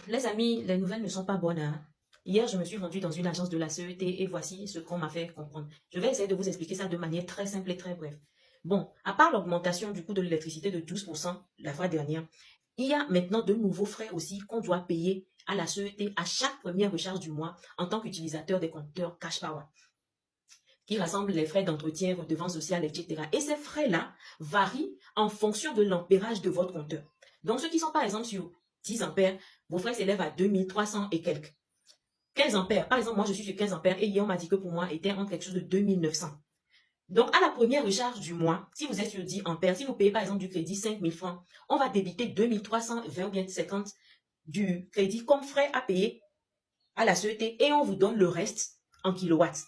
Les amis, les nouvelles ne sont pas bonnes, hein. Hier, je me suis rendue dans une agence de la CET et voici ce qu'on m'a fait comprendre. Je vais essayer de vous expliquer ça de manière très simple et très brève. Bon, à part l'augmentation du coût de l'électricité de 12% la fois dernière, il y a maintenant de nouveaux frais aussi qu'on doit payer à la CET à chaque première recharge du mois en tant qu'utilisateur des compteurs Cash Power, qui rassemblent les frais d'entretien, redevance sociale, etc. Et ces frais-là varient en fonction de l'ampérage de votre compteur. Donc, ceux qui sont par exemple sur 10 ampères, vos frais s'élèvent à 2300 et quelques. 15 ampères, par exemple, moi je suis sur 15 ampères et hier on m'a dit que pour moi était entre quelque chose de 2900. Donc, à la première recharge du mois, si vous êtes sur 10 ampères, si vous payez par exemple du crédit 5000 francs, on va débiter 2320 ou bien 50 du crédit comme frais à payer à la CET et on vous donne le reste en kilowatts.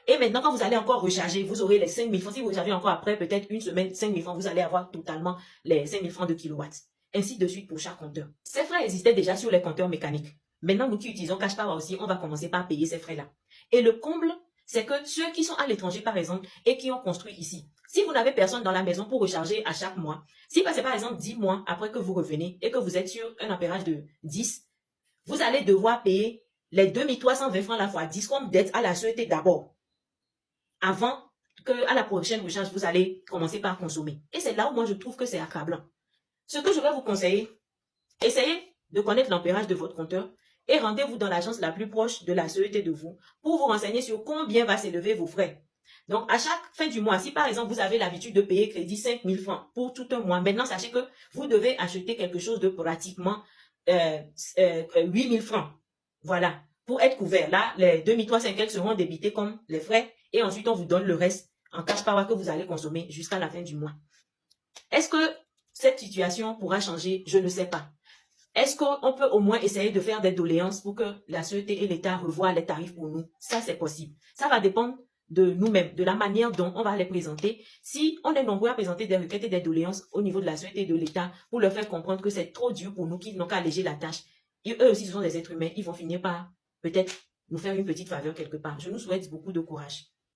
Et maintenant, quand vous allez encore recharger, vous aurez les 5000 francs. Si vous rechargez encore après peut-être une semaine, 5000 francs, vous allez avoir totalement les 5000 francs de kilowatts. Ainsi de suite pour chaque compteur. Ces frais existaient déjà sur les compteurs mécaniques. Maintenant, nous qui utilisons Cash Power aussi, on va commencer par payer ces frais-là. Et le comble, c'est que ceux qui sont à l'étranger, par exemple, et qui ont construit ici, si vous n'avez personne dans la maison pour recharger à chaque mois, si c'est par exemple 10 mois après que vous revenez et que vous êtes sur un ampérage de 10, vous allez devoir payer les 2320 francs la fois 10 comme dette à la CET d'abord, avant que à la prochaine recharge, vous allez commencer par consommer. Et c'est là où moi je trouve que c'est accablant. Ce que je vais vous conseiller, essayez de connaître l'ampérage de votre compteur et rendez-vous dans l'agence la plus proche de la CET de vous pour vous renseigner sur combien va s'élever vos frais. Donc, à chaque fin du mois, si par exemple vous avez l'habitude de payer crédit 5000 francs pour tout un mois, maintenant sachez que vous devez acheter quelque chose de pratiquement 8000 francs. Voilà, pour être couvert. Là, les 2350 seront débités comme les frais et ensuite on vous donne le reste en cash power que vous allez consommer jusqu'à la fin du mois. Est-ce que cette situation pourra changer? Je ne sais pas. Est-ce qu'on peut au moins essayer de faire des doléances pour que la CET et l'État revoient les tarifs pour nous? Ça, c'est possible. Ça va dépendre de nous-mêmes, de la manière dont on va les présenter. Si on est nombreux à présenter des requêtes et des doléances au niveau de la CET et de l'État pour leur faire comprendre que c'est trop dur pour nous, qu'ils n'ont qu'à alléger la tâche, et eux aussi, ce sont des êtres humains, ils vont finir par peut-être nous faire une petite faveur quelque part. Je nous souhaite beaucoup de courage.